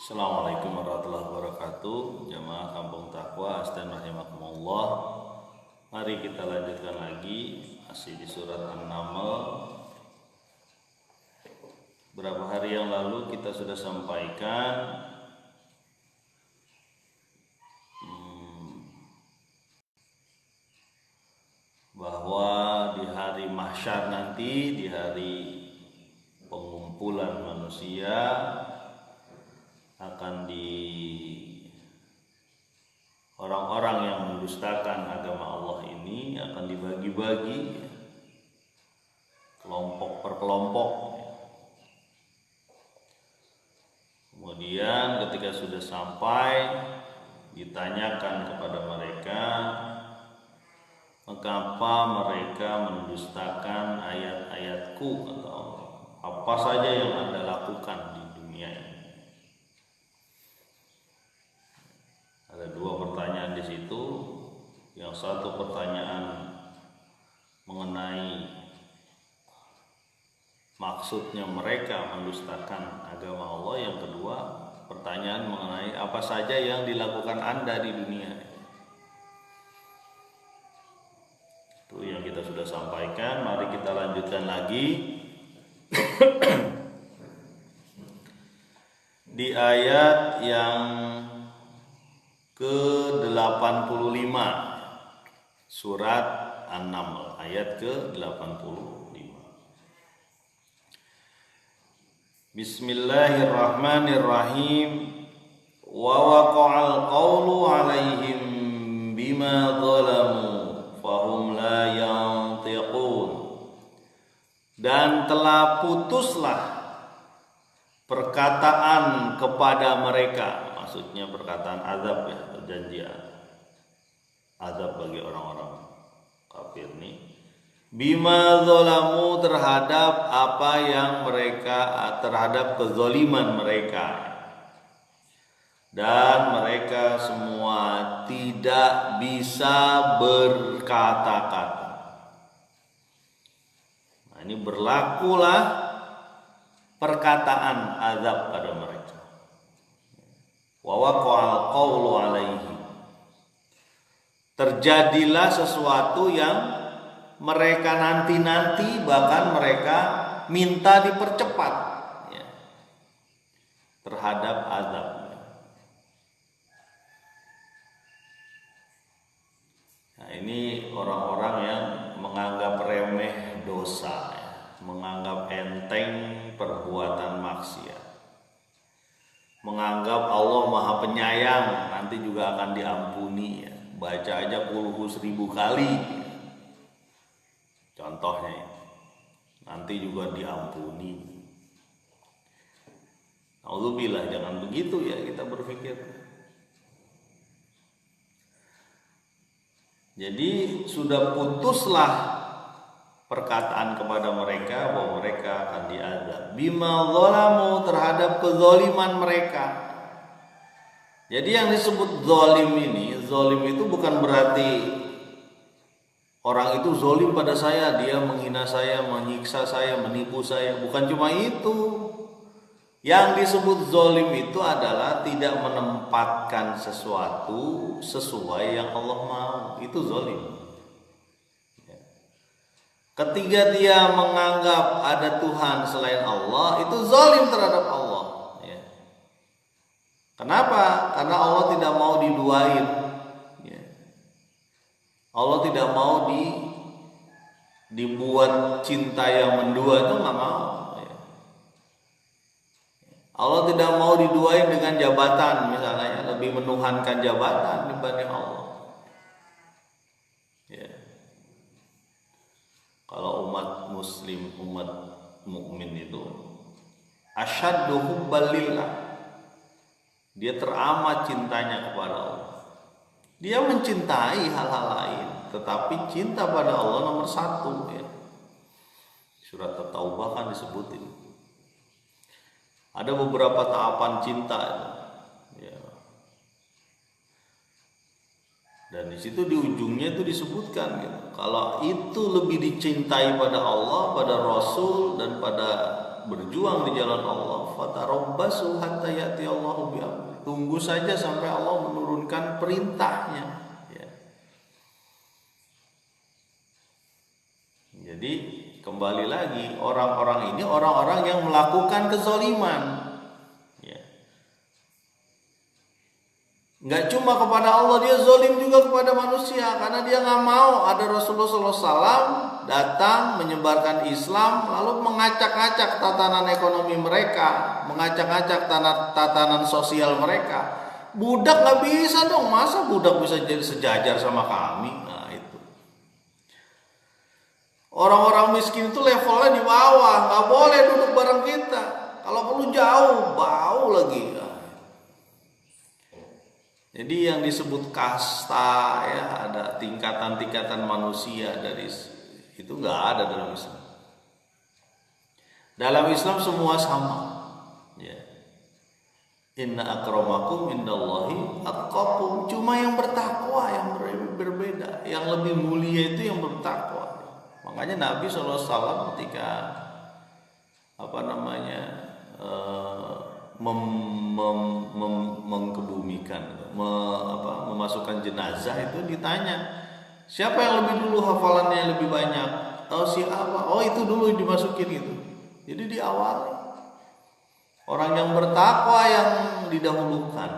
Assalamualaikum warahmatullahi wabarakatuh. Jamaah Kampung Taqwa Astan rahimakumullah. Mari kita lanjutkan lagi, masih di surat An-Naml. Berapa hari yang lalu kita sudah sampaikan bahwa di hari mahsyar nanti, di hari pengumpulan manusia, akan orang-orang yang mendustakan agama Allah ini akan dibagi-bagi kelompok per kelompok. Kemudian ketika sudah sampai, ditanyakan kepada mereka, mengapa mereka mendustakan ayat-ayatku, atau apa saja yang Anda lakukan di dunia ini. Ada dua pertanyaan di situ. Yang satu pertanyaan mengenai maksudnya mereka mendustakan agama Allah. Yang kedua pertanyaan mengenai apa saja yang dilakukan Anda di dunia. Itu yang kita sudah sampaikan. Mari kita lanjutkan lagi. Di ayat yang ke-85 surat An-Naml, ayat ke-85. Bismillahirrahmanirrahim. Wa waqa'al qawlu 'alaihim bima zalamu fahum la yantiqun. Dan telah putuslah perkataan kepada mereka, maksudnya perkataan azab, ya, perjanjian azab bagi orang-orang kafir nih. Bima zalamu, terhadap apa yang mereka, terhadap kezaliman mereka. Dan mereka semua tidak bisa berkata-kata. Nah, ini berlakulah perkataan azab pada mereka. Wa waqa'al qawlu 'alaihi. Terjadilah sesuatu yang mereka nanti-nanti, bahkan mereka minta dipercepat, ya, terhadap azab. Nah, ini orang-orang yang menganggap remeh dosa, ya, menganggap enteng perbuatan maksiat, menganggap Allah Maha Penyayang, nanti juga akan diampuni, ya. Baca aja puluh 1000 kali, contohnya, nanti juga diampuni. Auzubillah, jangan begitu ya kita berpikir. Jadi sudah putuslah perkataan kepada mereka bahwa mereka akan diazab. Bima zalamu, terhadap kezaliman mereka. Jadi yang disebut zalim ini, zalim itu bukan berarti orang itu zalim pada saya, dia menghina saya, menyiksa saya, menipu saya. Bukan cuma itu. Yang disebut zalim itu adalah tidak menempatkan sesuatu sesuai yang Allah mau. Itu zalim. Ketika dia menganggap ada Tuhan selain Allah, itu zalim terhadap Allah. Ya. Kenapa? Karena Allah tidak mau diduain. Ya. Allah tidak mau dibuat cinta yang mendua, itu nggak mau. Ya. Allah tidak mau diduain dengan jabatan, misalnya lebih menuhankan jabatan dibanding Allah. Ya. Kalau umat muslim, umat mukmin itu asyaddu hubban lillah, dia teramat cintanya kepada Allah. Dia mencintai hal-hal lain, tetapi cinta pada Allah nomor 1, ya. Surat At-Taubah kan disebutin. Ada beberapa tahapan cinta, ya. Dan di situ di ujungnya itu disebutkan, gitu. Kalau itu lebih dicintai pada Allah, pada Rasul, dan pada berjuang di jalan Allah, fatarabbasu hatta ya'ti Allahu bi'amri. Tunggu saja sampai Allah menurunkan perintahnya. Ya. Jadi kembali lagi, orang-orang ini orang-orang yang melakukan kezaliman. Nggak cuma kepada Allah, dia zalim juga kepada manusia, karena dia nggak mau ada Rasulullah SAW datang menyebarkan Islam lalu mengacak-acak tatanan ekonomi mereka, mengacak-acak tatanan sosial mereka. Budak nggak bisa dong, masa budak bisa jadi sejajar sama kami? Nah itu. Orang-orang miskin itu levelnya di bawah, nggak boleh duduk bareng kita. Kalau perlu jauh, bau lagi. Jadi yang disebut kasta, ya, ada tingkatan-tingkatan manusia dari itu nggak ada dalam Islam. Dalam Islam semua sama. Ya. Inna akramakum indallahi atqakum. Cuma yang bertakwa yang berbeda. Yang lebih mulia itu yang bertakwa. Makanya Nabi SAW ketika mengkebumikan, memasukkan jenazah itu ditanya, siapa yang lebih dulu hafalannya lebih banyak? Oh siapa? Oh itu dulu dimasukin itu. Jadi diawali. Orang yang bertakwa yang didahulukan.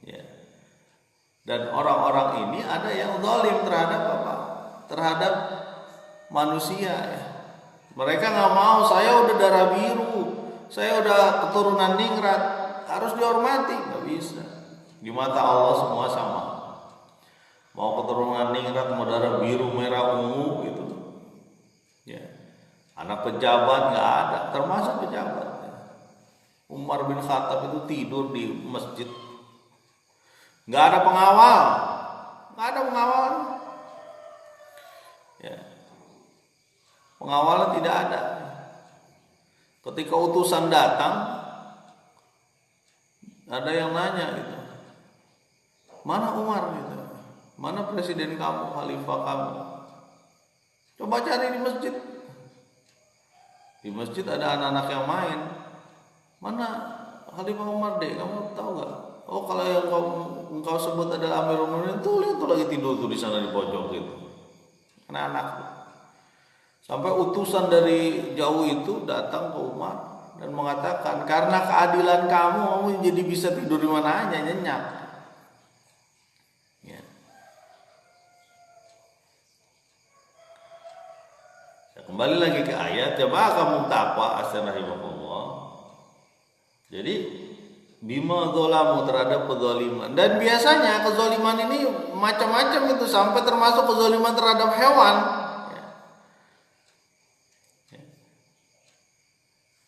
Ya. Dan orang-orang ini ada yang zalim terhadap apa? Terhadap manusia. Ya. Mereka nggak mau, saya udah darah biru, saya udah keturunan ningrat, harus dihormati. Nggak bisa. Di mata Allah semua sama. Mau keturunan ningrat, mau darah biru, merah, ungu gitu. Ya. Anak pejabat nggak ada, termasuk pejabat. Umar bin Khattab itu tidur di masjid, nggak ada pengawal, nggak ada pengawal. Ya. Pengawalnya tidak ada. Ketika utusan datang, ada yang nanya gitu, mana Umar gitu, mana presiden kamu, khalifah kamu? Coba cari di masjid. Di masjid ada anak-anak yang main. Mana Khalifah Umar deh, kamu tahu gak? Oh kalau yang engkau sebut adalah Amirul Mukminin, tuh lihat tuh lagi tidur tuh di sana di pojok gitu, anak-anak. Sampai utusan dari jauh itu datang ke Umar dan mengatakan, karena keadilan kamu jadi bisa tidur di mana aja, nyenyak. Ya. Kembali lagi ke ayat, coba kamu takwa astagfirullah. Jadi bima dzalamu terhadap kezaliman. Dan biasanya kezaliman ini macam-macam itu, sampai termasuk kezaliman terhadap hewan.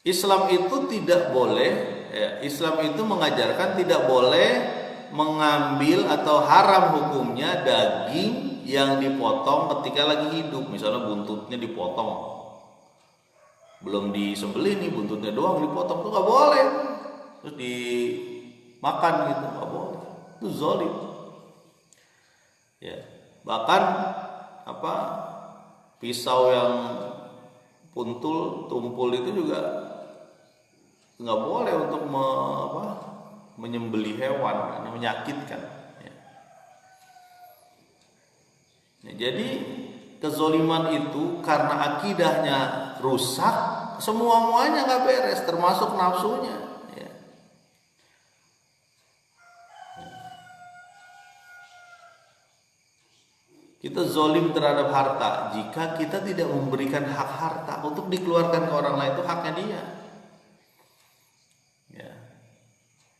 Islam itu tidak boleh, ya, Islam itu mengajarkan tidak boleh mengambil atau haram hukumnya daging yang dipotong ketika lagi hidup. Misalnya buntutnya dipotong, belum disembelih nih, buntutnya doang dipotong, itu nggak boleh. Terus dimakan gitu, nggak boleh. Itu zalim. Ya, bahkan pisau yang tumpul itu juga nggak boleh untuk menyembelih hewan, karena menyakitkan. Ya. Ya, jadi kezoliman itu karena akidahnya rusak, semuanya nggak beres, termasuk nafsunya. Ya. Kita zolim terhadap harta jika kita tidak memberikan hak harta untuk dikeluarkan ke orang lain, itu haknya dia. Ya.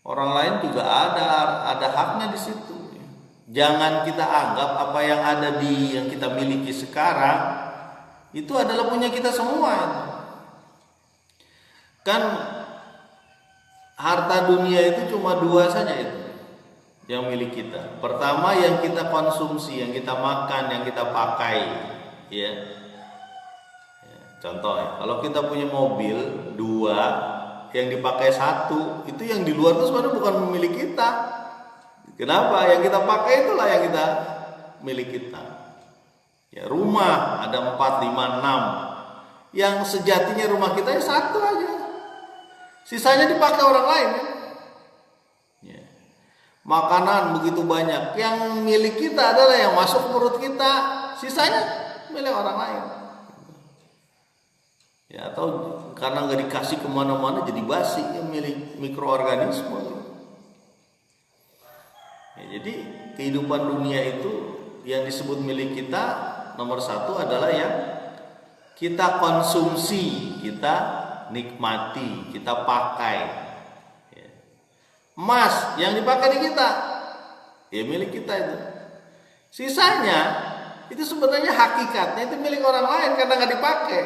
Orang lain juga ada haknya di situ. Jangan kita anggap apa yang ada yang kita miliki sekarang itu adalah punya kita semua. Kan harta dunia itu cuma dua saja itu yang milik kita. Pertama yang kita konsumsi, yang kita makan, yang kita pakai, ya. Contoh ya, kalau kita punya mobil dua, yang dipakai satu, itu yang di luar itu sebenarnya bukan milik kita. Kenapa? Yang kita pakai itulah yang kita milik kita. Ya, rumah ada 4, 5, 6. yang sejatinya rumah kita ya satu aja. Sisanya dipakai orang lain. Ya. Makanan begitu banyak, yang milik kita adalah yang masuk ke perut kita, sisanya milik orang lain. Ya, atau karena nggak dikasih kemana-mana jadi basi, ya, milik mikroorganisme. Ya, jadi kehidupan dunia itu yang disebut milik kita nomor satu adalah yang kita konsumsi, kita nikmati, kita pakai. Ya. Emas yang dipakai di kita, ya milik kita itu. Sisanya itu sebenarnya hakikatnya itu milik orang lain karena nggak dipakai.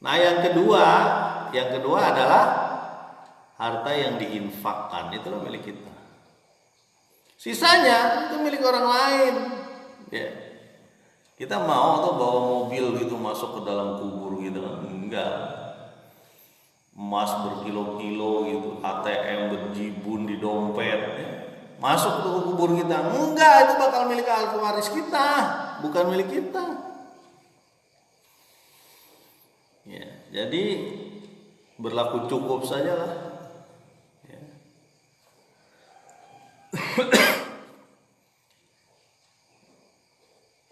Nah, yang kedua adalah harta yang diinfakkan, itulah milik kita. Sisanya itu milik orang lain. Ya. Kita mau atau bawa mobil gitu masuk ke dalam kubur gitu kan? Enggak. Emas berkilo-kilo gitu, ATM berjibun di dompet, ya. Masuk ke kubur kita. Enggak, itu bakal milik ahli waris kita, bukan milik kita. Ya, jadi berlaku cukup sajalah. Ya.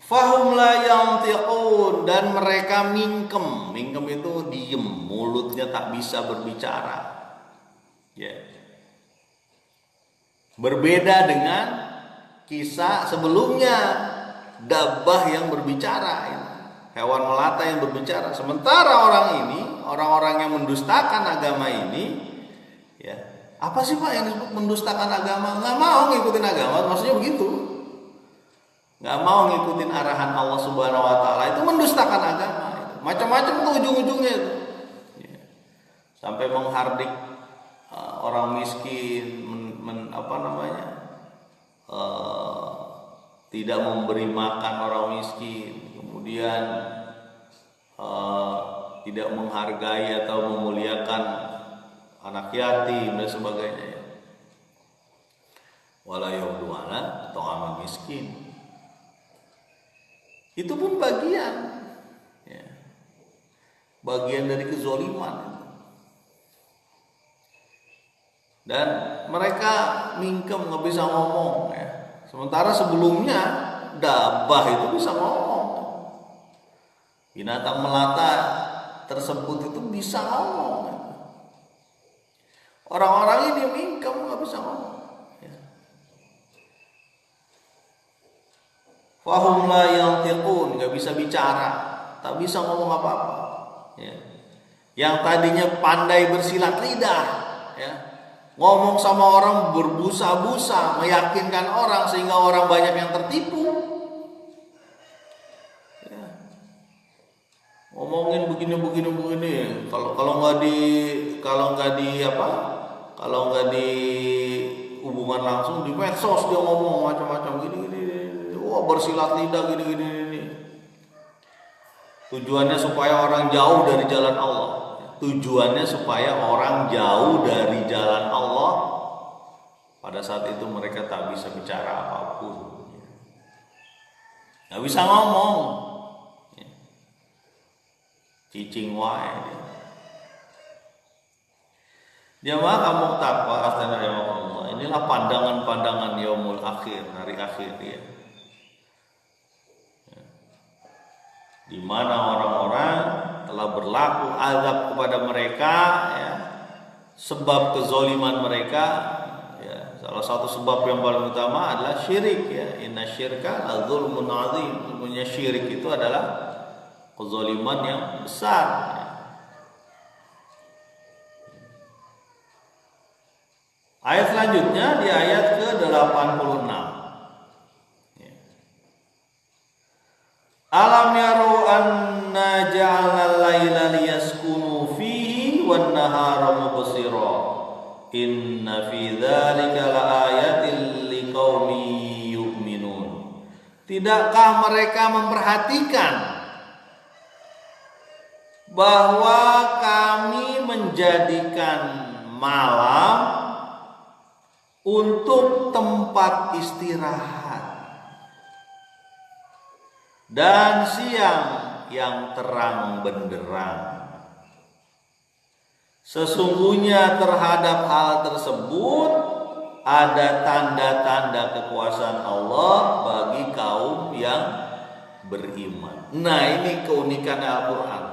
Fahum la yantiqun, dan mereka mingkem. Mingkem itu diem, mulutnya tak bisa berbicara. Ya. Berbeda dengan kisah sebelumnya, dabbah yang berbicara ya. Hewan melata yang berbicara. Sementara orang-orang yang mendustakan agama ini, ya, apa sih Pak yang disebut mendustakan agama? Nggak mau ngikutin agama, maksudnya begitu. Nggak mau ngikutin arahan Allah Subhanahu Wa Taala, itu mendustakan agama. Macam-macam tuh ujung-ujungnya itu. Ya. Sampai menghardik orang miskin, tidak memberi makan orang miskin. Kemudian tidak menghargai atau memuliakan anak yatim dan sebagainya. Wala yaudu'ala ta'amal miskin. Itu pun bagian, ya, bagian dari kezoliman. Dan mereka mingkem, nggak bisa ngomong. Ya. Sementara sebelumnya dabbah itu bisa ngomong. Binatang melata tersebut itu bisa ngomong. Orang-orang ini mingkem, nggak bisa ngomong. Ya. Fahum la yantiqun, nggak bisa bicara, tak bisa ngomong apa-apa. Ya. Yang tadinya pandai bersilat lidah, ya, ngomong sama orang berbusa-busa, meyakinkan orang sehingga orang banyak yang tertipu. Ya. Ngomongin begini. Kalau nggak di hubungan langsung, di medsos dia ngomong macam-macam gini. Wah, bersilat lidah gini. Tujuannya supaya orang jauh dari jalan Allah. Tujuannya supaya orang jauh dari jalan Allah. Pada saat itu mereka tak bisa bicara apapun, nggak bisa ngomong, cicing wae. Jamaah kamu takwa astana ya Allah. Inilah pandangan-pandangan yaumul akhir, hari akhir ya. Di mana orang-orang telah berlaku azab kepada mereka, ya, sebab kezoliman mereka, ya. Salah satu sebab yang paling utama adalah syirik, ya. Inna syirka la dzulmun adzim. Sebenarnya syirik itu adalah kezoliman yang besar, ya. Ayat selanjutnya di ayat ke-86. Alam yaru anna ja'alna al-laila liyaskunu fihi wan nahara mubsira. Inna fi dzalika laayatil liqaumin yu'minun. Tidakkah mereka memperhatikan bahwa kami menjadikan malam untuk tempat istirahat dan siang yang terang benderang. Sesungguhnya terhadap hal tersebut ada tanda-tanda kekuasaan Allah bagi kaum yang beriman. Nah, ini keunikan Al-Quran.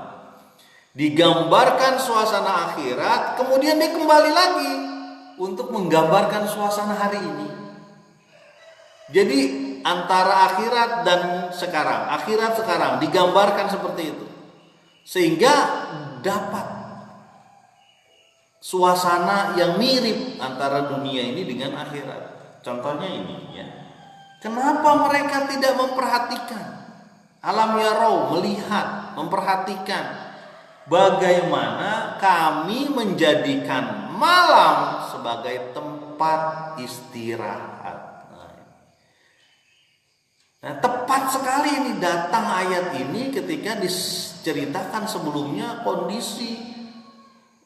Digambarkan suasana akhirat, kemudian dia kembali lagi untuk menggambarkan suasana hari ini. Jadi antara akhirat dan sekarang, akhirat sekarang digambarkan seperti itu, sehingga dapat suasana yang mirip antara dunia ini dengan akhirat. Contohnya ini ya. Kenapa mereka tidak memperhatikan? Alam yarau, melihat, memperhatikan bagaimana kami menjadikan malam sebagai tempat istirahat. Nah, tepat sekali ini datang ayat ini ketika diceritakan sebelumnya kondisi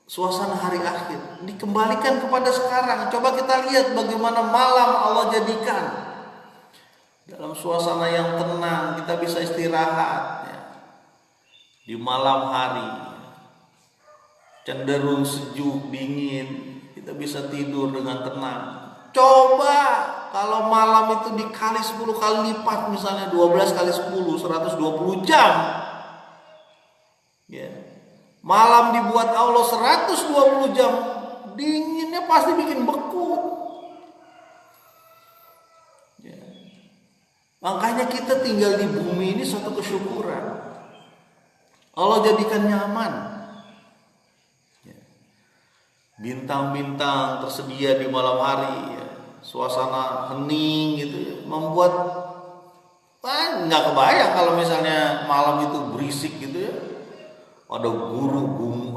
suasana hari akhir. Dikembalikan kepada sekarang. Coba kita lihat bagaimana malam Allah jadikan dalam suasana yang tenang, kita bisa istirahat ya. Di malam hari cenderung sejuk, dingin, kita bisa tidur dengan tenang. Coba kalau malam itu dikali 10 kali lipat, misalnya 12 kali 10, 120 jam ya. Malam dibuat Allah 120 jam, dinginnya pasti bikin beku ya. Makanya kita tinggal di bumi ini suatu kesyukuran. Allah jadikan nyaman ya. Bintang-bintang tersedia di malam hari ya. Suasana hening gitu ya. Membuat nggak kebayang kalau misalnya malam itu berisik gitu ya. Ada gunung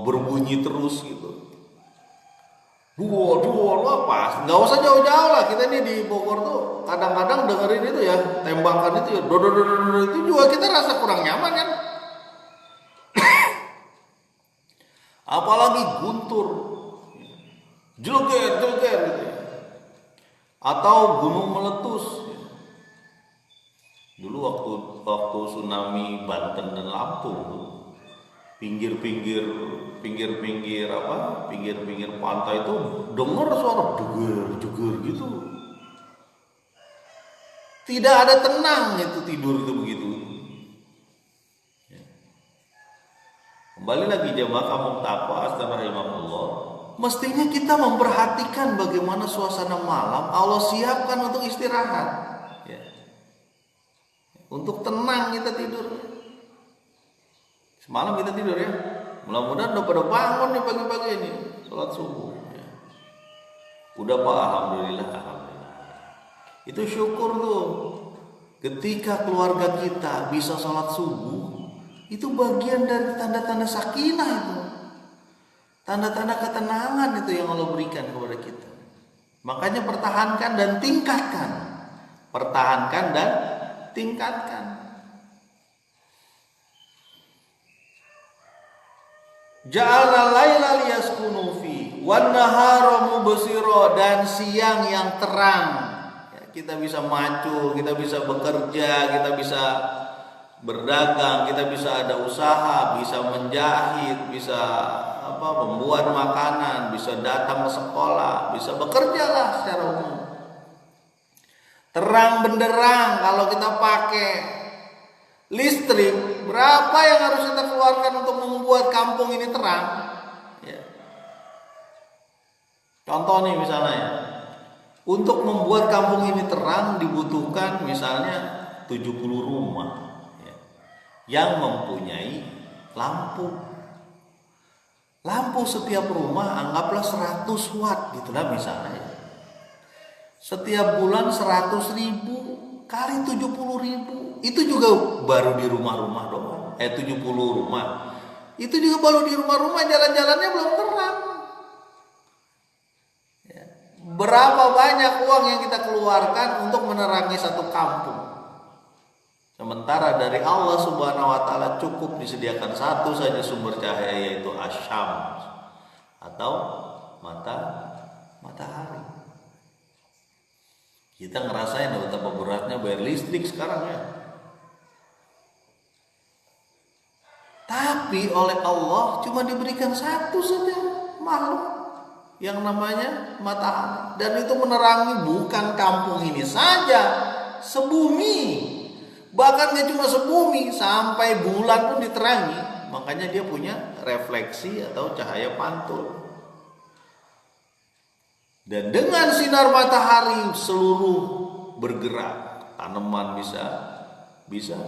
berbunyi terus gitu. Duo apa? Nggak usah jauh-jauh lah, kita ini di Bogor tuh kadang-kadang dengerin itu ya, tembakan itu ya, itu juga kita rasa kurang nyaman kan. Apalagi guntur, jelger gitu ya. Atau gunung meletus. Dulu waktu tsunami Banten dan Lampung, pinggir-pinggir pantai itu dengar suara jeger gitu. Tidak ada tenang itu tidur itu begitu. Kembali lagi jemaah kampung taqwa astagfirullah. Mestinya kita memperhatikan bagaimana suasana malam Allah siapkan untuk istirahat. Ya. Untuk tenang kita tidur. Semalam kita tidur ya. Mudah-mudahan udah pada bangun nih pagi-pagi ini sholat subuh. Ya. Udah Pak, alhamdulillah. Itu syukur tuh. Ketika keluarga kita bisa sholat subuh, itu bagian dari tanda-tanda sakinah itu. Tanda-tanda ketenangan itu yang Allah berikan kepada kita. Makanya pertahankan dan tingkatkan. Pertahankan dan tingkatkan. Ja'alna laila liyaskunu fi wan nahara mubsira, dan siang yang terang. Ya, kita bisa macul, kita bisa bekerja, kita bisa berdagang, kita bisa ada usaha, bisa menjahit, bisa membuat makanan, bisa datang ke sekolah, bisa bekerja lah secara umum. Terang benderang. Kalau kita pakai listrik, berapa yang harus kita keluarkan untuk membuat kampung ini terang? Ya. Contoh nih misalnya ya, untuk membuat kampung ini terang dibutuhkan misalnya 70 rumah ya, yang mempunyai lampu. Lampu setiap rumah anggaplah 100 watt gitulah misalnya. Setiap bulan 100.000 kali 70.000. Itu juga baru di rumah-rumah doang. 70 rumah. Itu juga baru di rumah-rumah, jalan-jalannya belum terang. Ya. Berapa banyak uang yang kita keluarkan untuk menerangi satu kampung? Sementara dari Allah Subhanahu wa taala cukup disediakan satu saja sumber cahaya, yaitu asyams atau matahari. Kita ngerasain betapa beratnya bayar listrik sekarang ya. Tapi oleh Allah cuma diberikan satu saja makhluk yang namanya matahari, dan itu menerangi bukan kampung ini saja, sebumi. Bahkan gak cuma sebumi, sampai bulan pun diterangi. Makanya dia punya refleksi atau cahaya pantul. Dan dengan sinar matahari seluruh bergerak, tanaman bisa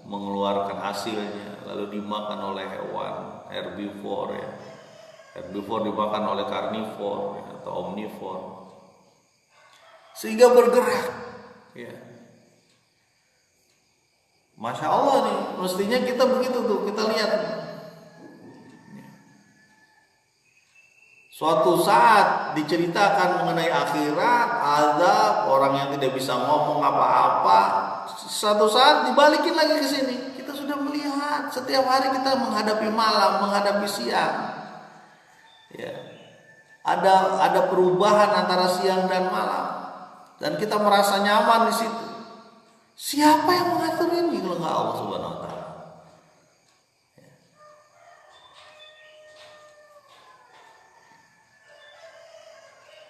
mengeluarkan hasilnya, lalu dimakan oleh hewan herbivore ya. Herbivore dimakan oleh karnivore ya, atau omnivore, sehingga bergerak ya. Masya Allah nih, mestinya kita begitu tuh, kita lihat. Suatu saat diceritakan mengenai akhirat, azab, orang yang tidak bisa ngomong apa-apa. Suatu saat dibalikin lagi ke sini. Kita sudah melihat setiap hari kita menghadapi malam, menghadapi siang. Ya. Ada perubahan antara siang dan malam, dan kita merasa nyaman di situ. Siapa yang mengatur ini kalau nggak Allah Subhanahu wa taala?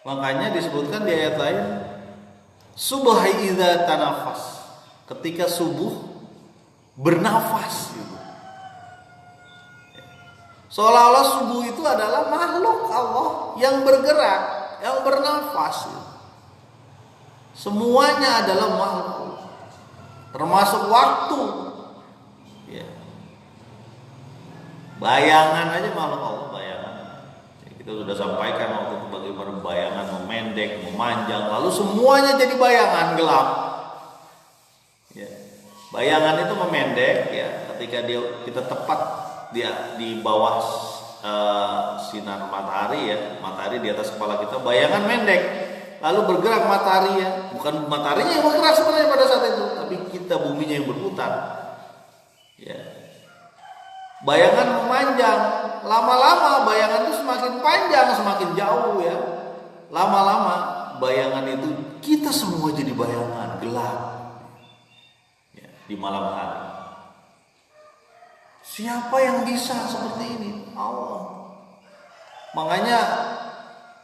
Makanya disebutkan di ayat lain, subhi idza tanafas, ketika subuh bernafas gitu. Seolah-olah subuh itu adalah makhluk Allah yang bergerak, yang bernafas gitu. Semuanya adalah makhluk, termasuk waktu ya. Bayangan aja makhluk Allah, bayangan. Kita sudah sampaikan waktu itu bagaimana bayangan memendek, memanjang, lalu semuanya jadi bayangan gelap. Ya. Bayangan itu memendek ya, ketika kita tepat di bawah sinar matahari ya, matahari di atas kepala kita, bayangan mendek, lalu bergerak matahari ya, bukan mataharinya yang bergerak sebenarnya pada saat itu, tapi kita buminya yang berputar. Ya. Bayangan memanjang, lama-lama bayangan itu semakin panjang, semakin jauh ya. Lama-lama bayangan itu kita semua jadi bayangan gelap ya, di malam hari. Siapa yang bisa seperti ini? Allah. Makanya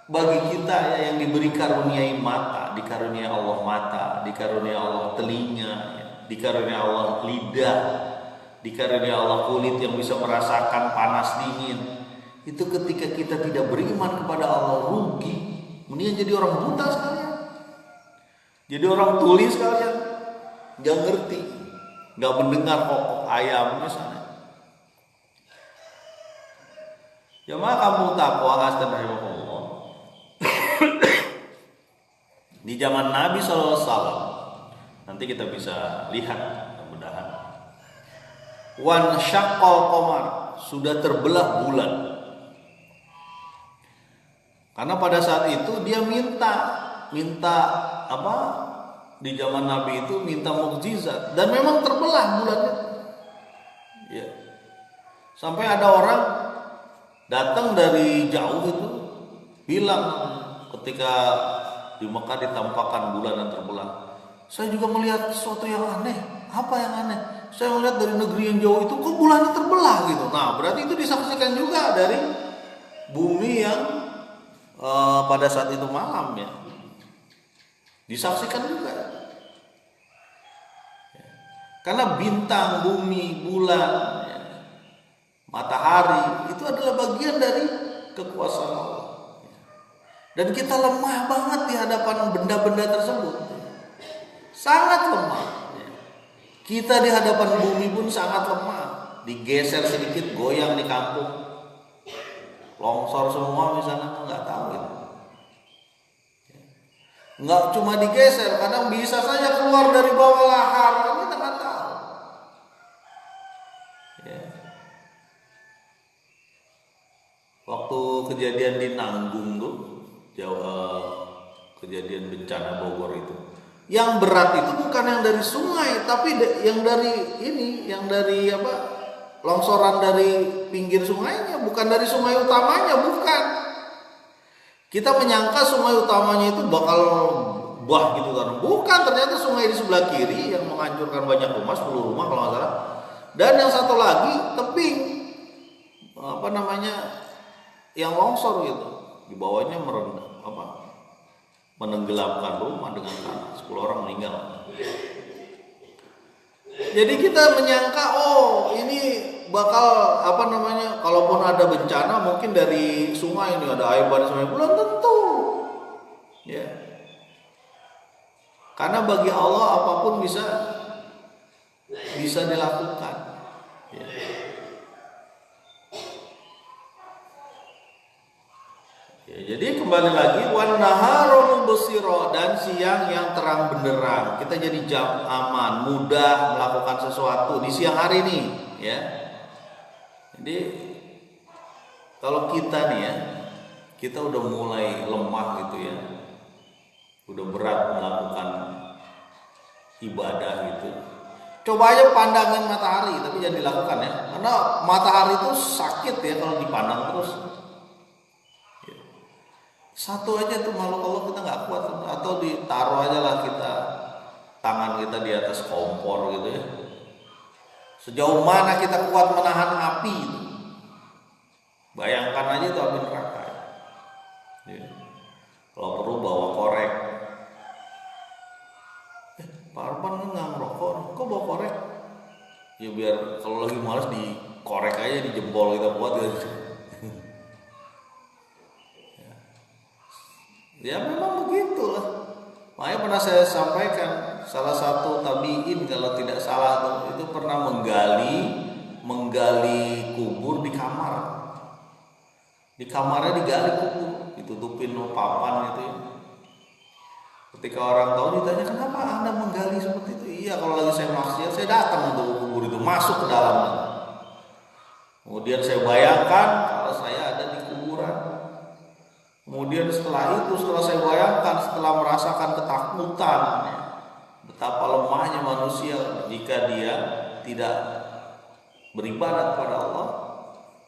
bagi kita ya, yang diberi karuniai mata, dikarunia Allah mata, dikarunia Allah telinga, ya, dikarunia Allah lidah, dikarunia Allah kulit yang bisa merasakan panas dingin, itu ketika kita tidak beriman kepada Allah rugi. Mendingan jadi orang buta sekalian, jadi orang tuli sekalian, nggak ngerti, nggak mendengar kokok ayam misalnya. Jamaah kampung takwa astagfirullah. Di zaman Nabi SAW, nanti kita bisa lihat mudah-mudahan. Wan syaqqal qamar, sudah terbelah bulan. Karena pada saat itu dia minta apa? Di zaman Nabi itu minta mukjizat, dan memang terbelah bulannya. Ya. Sampai ada orang datang dari jauh itu bilang ketika di Mekah ditampakkan bulan yang terbelah, saya juga melihat sesuatu yang aneh. Apa yang aneh? Saya melihat dari negeri yang jauh itu kok bulannya terbelah gitu. Nah, berarti itu disaksikan juga dari bumi yang pada saat itu malam ya. Disaksikan juga. Karena bintang, bumi, bulan, ya, matahari itu adalah bagian dari kekuasaan Allah. Dan kita lemah banget di hadapan benda-benda tersebut. Sangat lemah. Kita di hadapan bumi pun sangat lemah. Digeser sedikit goyang di kampung, longsor semua misalnya, nggak tahu gitu. Nggak cuma digeser, kadang bisa saja keluar dari bawah lahar, kita nggak tahu. Ya. Waktu kejadian di Nanggung tuh, kejadian bencana Bogor itu, yang berat itu bukan yang dari sungai, tapi yang dari ini, yang dari apa, longsoran dari pinggir sungainya, bukan dari sungai utamanya, bukan. Kita menyangka sungai utamanya itu bakal bah gitu kan. Bukan, ternyata sungai di sebelah kiri yang menghancurkan banyak rumah, 10 rumah kalau nggak salah. Dan yang satu lagi tebing yang longsor gitu. Di bawahnya menenggelamkan rumah dengan tanah. 10 orang meninggal. Jadi kita menyangka ini bakal kalaupun ada bencana mungkin dari sungai ini ada air banjir sungai, belum tentu. Ya. Karena bagi Allah apapun bisa dilakukan. Ya. Ya, jadi kembali lagi wan naharu mubsira, dan siang yang terang benderang. Kita jadi aman, mudah melakukan sesuatu di siang hari nih, ya. Jadi kalau kita nih ya, kita udah mulai lemah gitu ya. Udah berat melakukan ibadah gitu. Coba aja pandangin matahari, tapi jangan dilakukan ya. Karena matahari itu sakit ya kalau dipandang terus. Satu aja tuh makhluk Allah kita nggak kuat, atau ditaruh aja lah tangan kita di atas kompor gitu ya. Sejauh mana kita kuat menahan api itu. Bayangkan aja itu api neraka ya. Kalau perlu bawa korek. Pak Arfan kan nggak ngerokok, kok bawa korek? Ya biar kalau lagi malas dikorek aja, dijempol kita buat gitu. Ya memang begitulah. Makanya pernah saya sampaikan, salah satu tabiin kalau tidak salah itu pernah menggali kubur di kamar. Di kamarnya digali kubur, ditutupin papan gitu ya. Ketika orang tahu ditanya, kenapa Anda menggali seperti itu? Iya, kalau lagi saya maksiat, saya datang untuk kubur itu, masuk ke dalamnya. Kemudian saya bayangkan kalau saya ada di kuburan. Kemudian setelah saya bayangkan, setelah merasakan ketakutan, betapa lemahnya manusia jika dia tidak beribadah kepada Allah.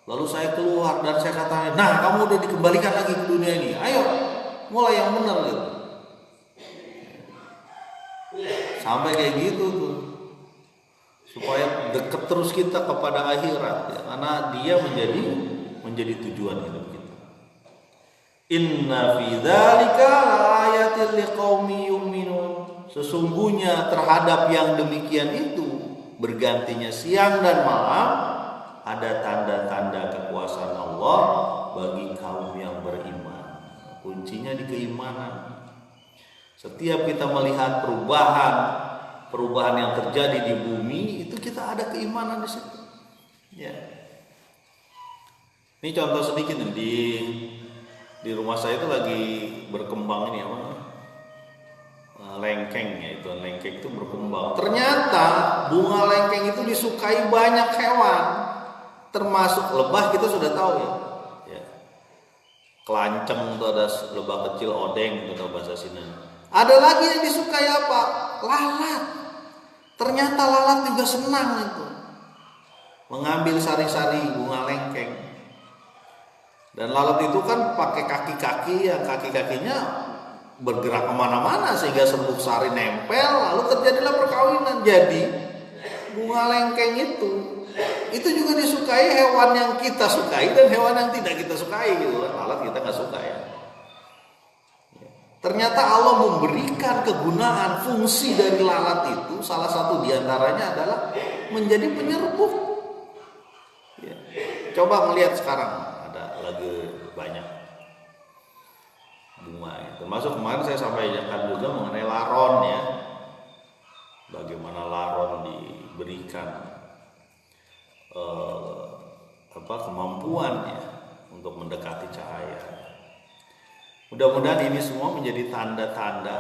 Lalu saya keluar dan saya katakan, nah kamu udah dikembalikan lagi ke dunia ini, ayo mulai yang benar gitu. Sampai kayak gitu tuh, supaya dekat terus kita kepada akhirat ya, karena dia menjadi tujuan hidup kita. Inna fi dzalika laayatil liqaumi yu'minun. Sesungguhnya terhadap yang demikian itu, bergantinya siang dan malam, ada tanda-tanda kekuasaan Allah bagi kaum yang beriman. Kuncinya di keimanan. Setiap kita melihat perubahan yang terjadi di bumi, itu kita ada keimanan di situ. Ya. Ini contoh sedikit nih, di rumah saya itu lagi berkembang ini lengkeng ya, itu lengkeng itu berkembang. Ternyata bunga lengkeng itu disukai banyak hewan, termasuk lebah. Kita sudah tahu ya. Kelanceng itu ada lebah kecil, odeng itu bahasa sini. Ada lagi yang disukai apa? Lalat. Ternyata lalat juga senang itu mengambil sari-sari bunga lengkeng. Dan lalat itu kan pakai kaki-kaki yang kaki-kakinya bergerak kemana-mana sehingga serbuk sari nempel, lalu terjadilah perkawinan. Jadi bunga lengkeng itu juga disukai hewan yang kita sukai dan hewan yang tidak kita sukai gitu. Lalat kita nggak suka ya. Ternyata Allah memberikan kegunaan, fungsi dari lalat itu, salah satu diantaranya adalah menjadi penyerbuk. Ya. Coba melihat sekarang lagi banyak bunga ya. Termasuk kemarin saya sampaikan juga mengenai laron ya, bagaimana laron diberikan kemampuannya untuk mendekati cahaya. Mudah-mudahan ini semua menjadi tanda-tanda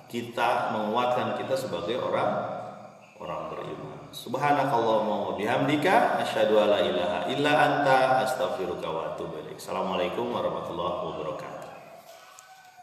kita menguatkan kita sebagai orang beriman. Subhanakallahumma wa bihamdika asyhadu alla ilaha illa anta astaghfiruka wa atubu ilaik. Assalamualaikum warahmatullahi wabarakatuh.